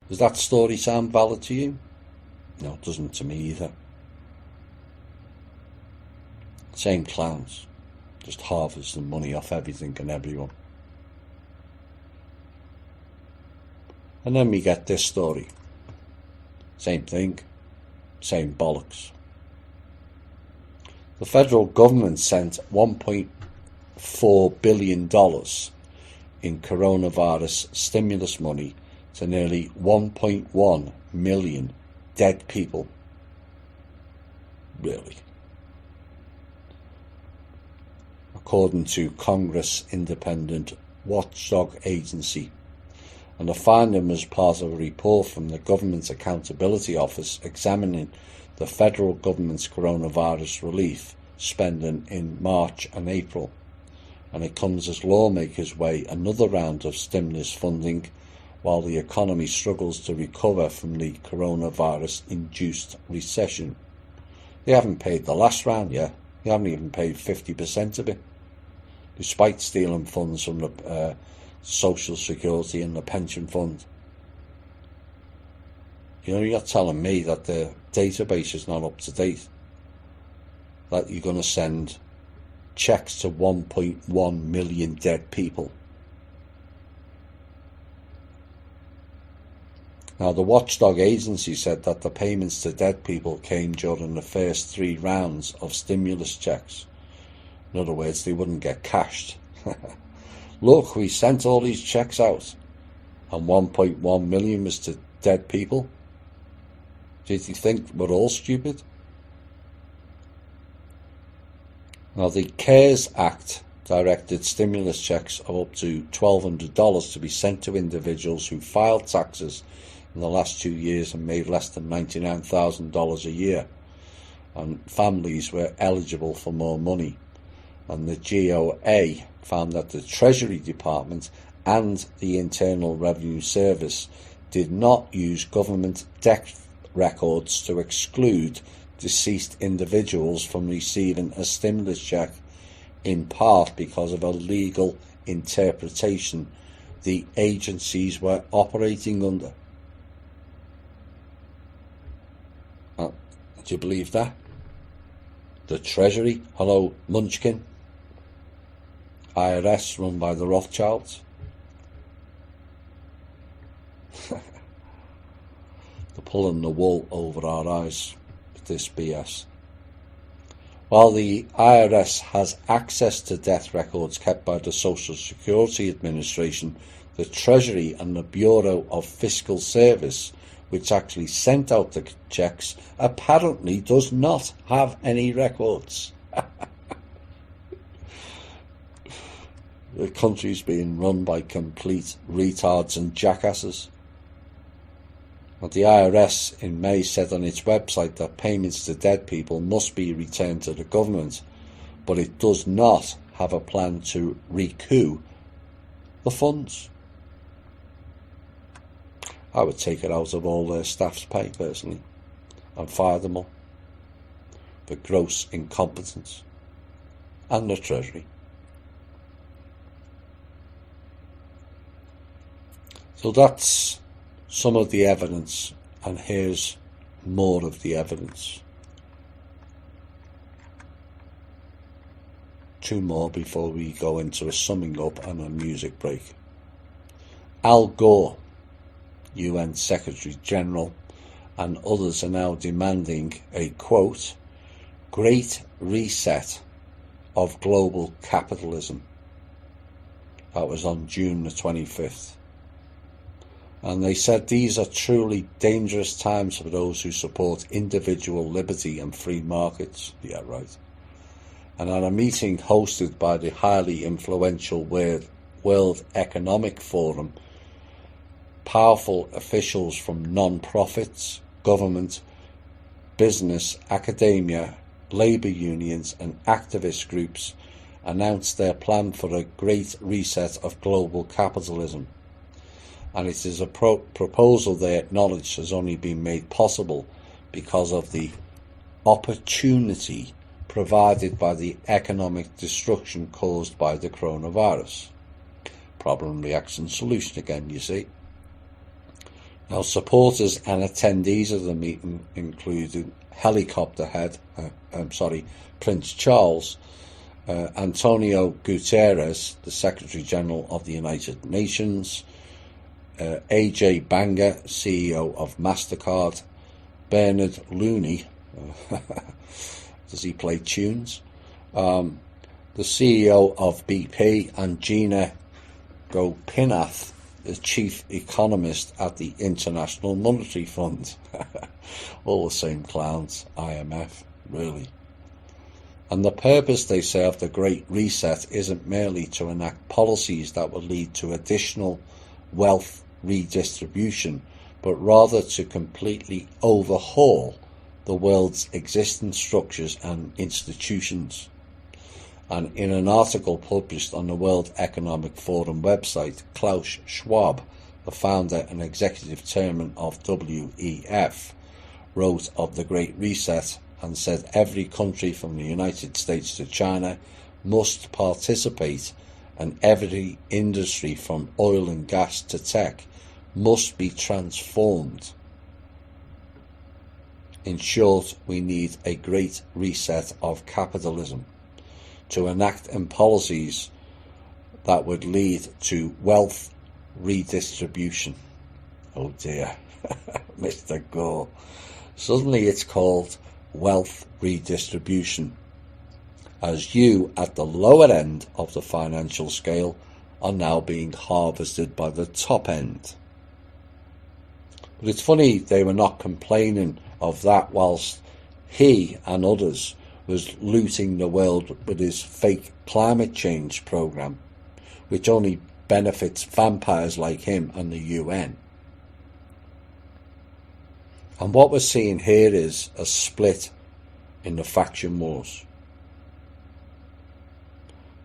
Does that story sound valid to you? No, it doesn't to me either. Same clowns, just harvest the money off everything and everyone. And then we get this story. Same thing, same bollocks. The federal government sent $1.4 billion in coronavirus stimulus money to nearly 1.1 million dead people. Really? According to Congress independent watchdog agency, and the finding was part of a report from the Government Accountability Office examining the federal government's coronavirus relief spending in March and April, and it comes as lawmakers weigh another round of stimulus funding while the economy struggles to recover from the coronavirus-induced recession. They haven't paid the last round yet. They haven't even paid 50% of it, despite stealing funds from the Social Security and the pension fund. You're telling me that the database is not up to date, that you're going to send checks to 1.1 million dead people. Now, the watchdog agency said that the payments to dead people came during the first 3 rounds of stimulus checks. In other words, they wouldn't get cashed. Look, we sent all these checks out, and 1.1 million was to dead people. Did you think we're all stupid? Now, the CARES Act directed stimulus checks of up to $1,200 to be sent to individuals who filed taxes in the last 2 years and made less than $99,000 a year, and families were eligible for more money. And the GOA found that the Treasury Department and the Internal Revenue Service did not use government death records to exclude deceased individuals from receiving a stimulus check, in part because of a legal interpretation the agencies were operating under. Do you believe that? The Treasury, hello Munchkin, IRS run by the Rothschilds. They're pulling the wool over our eyes with this BS. While the IRS has access to death records kept by the Social Security Administration, the Treasury and the Bureau of Fiscal Service, which actually sent out the checks, apparently does not have any records. The country's being run by complete retards and jackasses. And the IRS in May said on its website that payments to dead people must be returned to the government, but it does not have a plan to recoup the funds. I would take it out of all their staff's pay personally and fire them all for gross incompetence, and the Treasury. So that's some of the evidence, and here's more of the evidence. 2 more before we go into a summing up and a music break. Al Gore, UN Secretary General, and others are now demanding a, quote, great reset of global capitalism. That was on June the 25th. And they said these are truly dangerous times for those who support individual liberty and free markets. Yeah, right. And at a meeting hosted by the highly influential World Economic Forum, powerful officials from non-profits, government, business, academia, labour unions and activist groups announced their plan for a great reset of global capitalism. And it is a proposal they acknowledge has only been made possible because of the opportunity provided by the economic destruction caused by the coronavirus. Problem, reaction, solution again, you see. Now, supporters and attendees of the meeting included Prince Charles, Antonio Guterres, the Secretary General of the United Nations, AJ Banga, CEO of MasterCard, Bernard Looney, does he play tunes? The CEO of BP, and Gina Gopinath, the chief economist at the International Monetary Fund. All the same clowns, IMF, really. And the purpose, they say, of the Great Reset isn't merely to enact policies that will lead to additional wealth redistribution, but rather to completely overhaul the world's existing structures and institutions. And in an article published on the World Economic Forum website, Klaus Schwab, the founder and executive chairman of WEF, wrote of the Great Reset and said every country from the United States to China must participate, and every industry from oil and gas to tech must be transformed. In short, we need a great reset of capitalism to enact policies that would lead to wealth redistribution. Oh dear, Mr. Gore. Suddenly it's called wealth redistribution, as you at the lower end of the financial scale are now being harvested by the top end. But it's funny they were not complaining of that whilst he and others was looting the world with his fake climate change program, which only benefits vampires like him and the UN. And what we're seeing here is a split in the faction wars.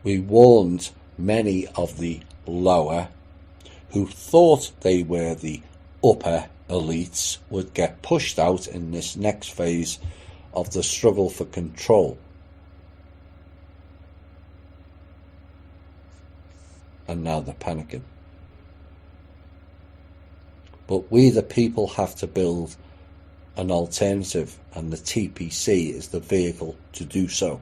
We warned many of the lower, who thought they were the upper elites, would get pushed out in this next phase of the struggle for control. And now they're panicking. But we the people have to build an alternative, and the TPC is the vehicle to do so.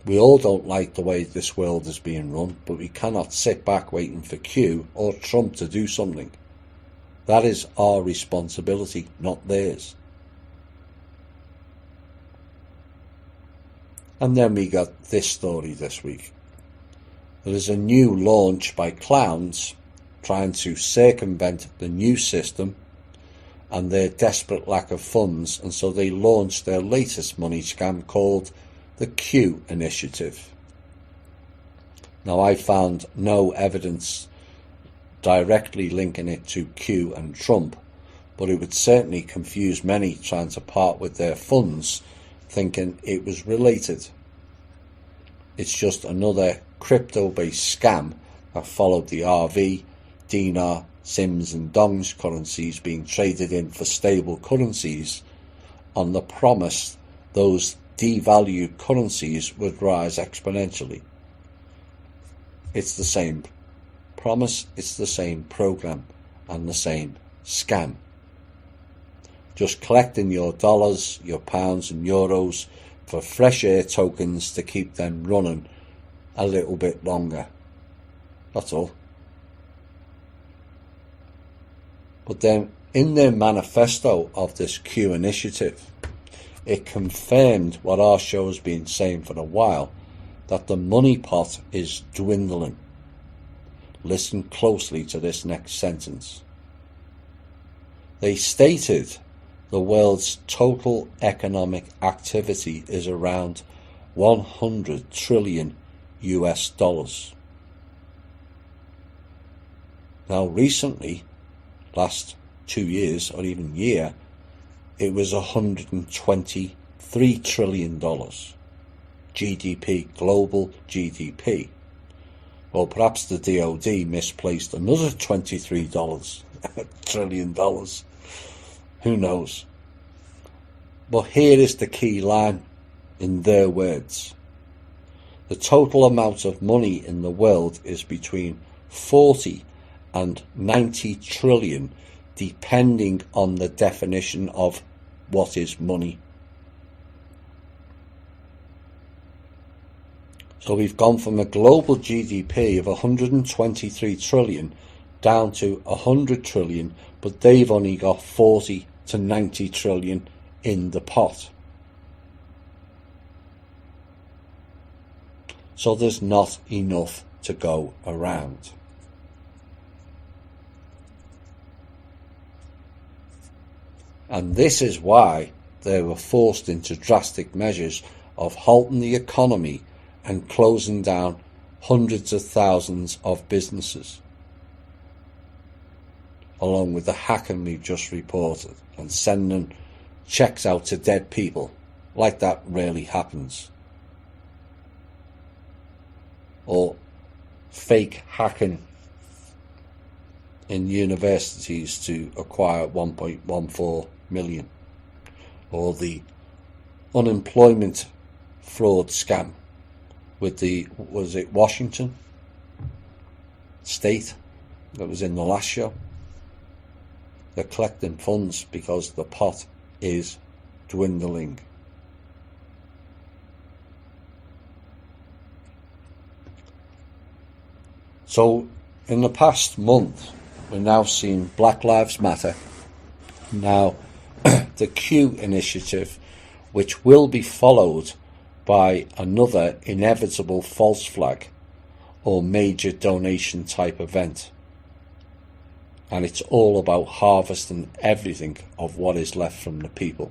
We all don't like the way this world is being run, but we cannot sit back waiting for Q or Trump to do something. That is our responsibility, not theirs. And then we got this story this week. There is a new launch by clowns trying to circumvent the new system and their desperate lack of funds, and so they launched their latest money scam called the Q Initiative. Now, I found no evidence directly linking it to Q and Trump, but it would certainly confuse many trying to part with their funds thinking it was related. It's just another crypto-based scam that followed the RV, dinar, Sims and Dongs currencies being traded in for stable currencies on the promise those devalued currencies would rise exponentially. It's the same promise, it's the same program, and the same scam. Just collecting your dollars, your pounds and euros for fresh air tokens to keep them running a little bit longer. That's all. But then in their manifesto of this Q Initiative, it confirmed what our show has been saying for a while, that the money pot is dwindling. Listen closely to this next sentence. They stated the world's total economic activity is around 100 trillion US dollars. Now recently, last 2 years or even year, it was $123 trillion. GDP, global GDP. Well, perhaps the DOD misplaced another $23 trillion. Who knows? But here is the key line in their words. The total amount of money in the world is between 40 and 90 trillion, depending on the definition of what is money. So we've gone from a global GDP of 123 trillion down to 100 trillion, but they've only got 40 to 90 trillion in the pot. So there's not enough to go around. And this is why they were forced into drastic measures of halting the economy and closing down hundreds of thousands of businesses, along with the hacking we've just reported, and sending checks out to dead people, like that rarely happens. Or fake hacking in universities to acquire 1.14 million. Or the unemployment fraud scam with was it Washington State that was in the last show? They're collecting funds because the pot is dwindling. So in the past month, we've now seen Black Lives Matter, now the Q initiative, which will be followed by another inevitable false flag or major donation type event. And it's all about harvesting everything of what is left from the people.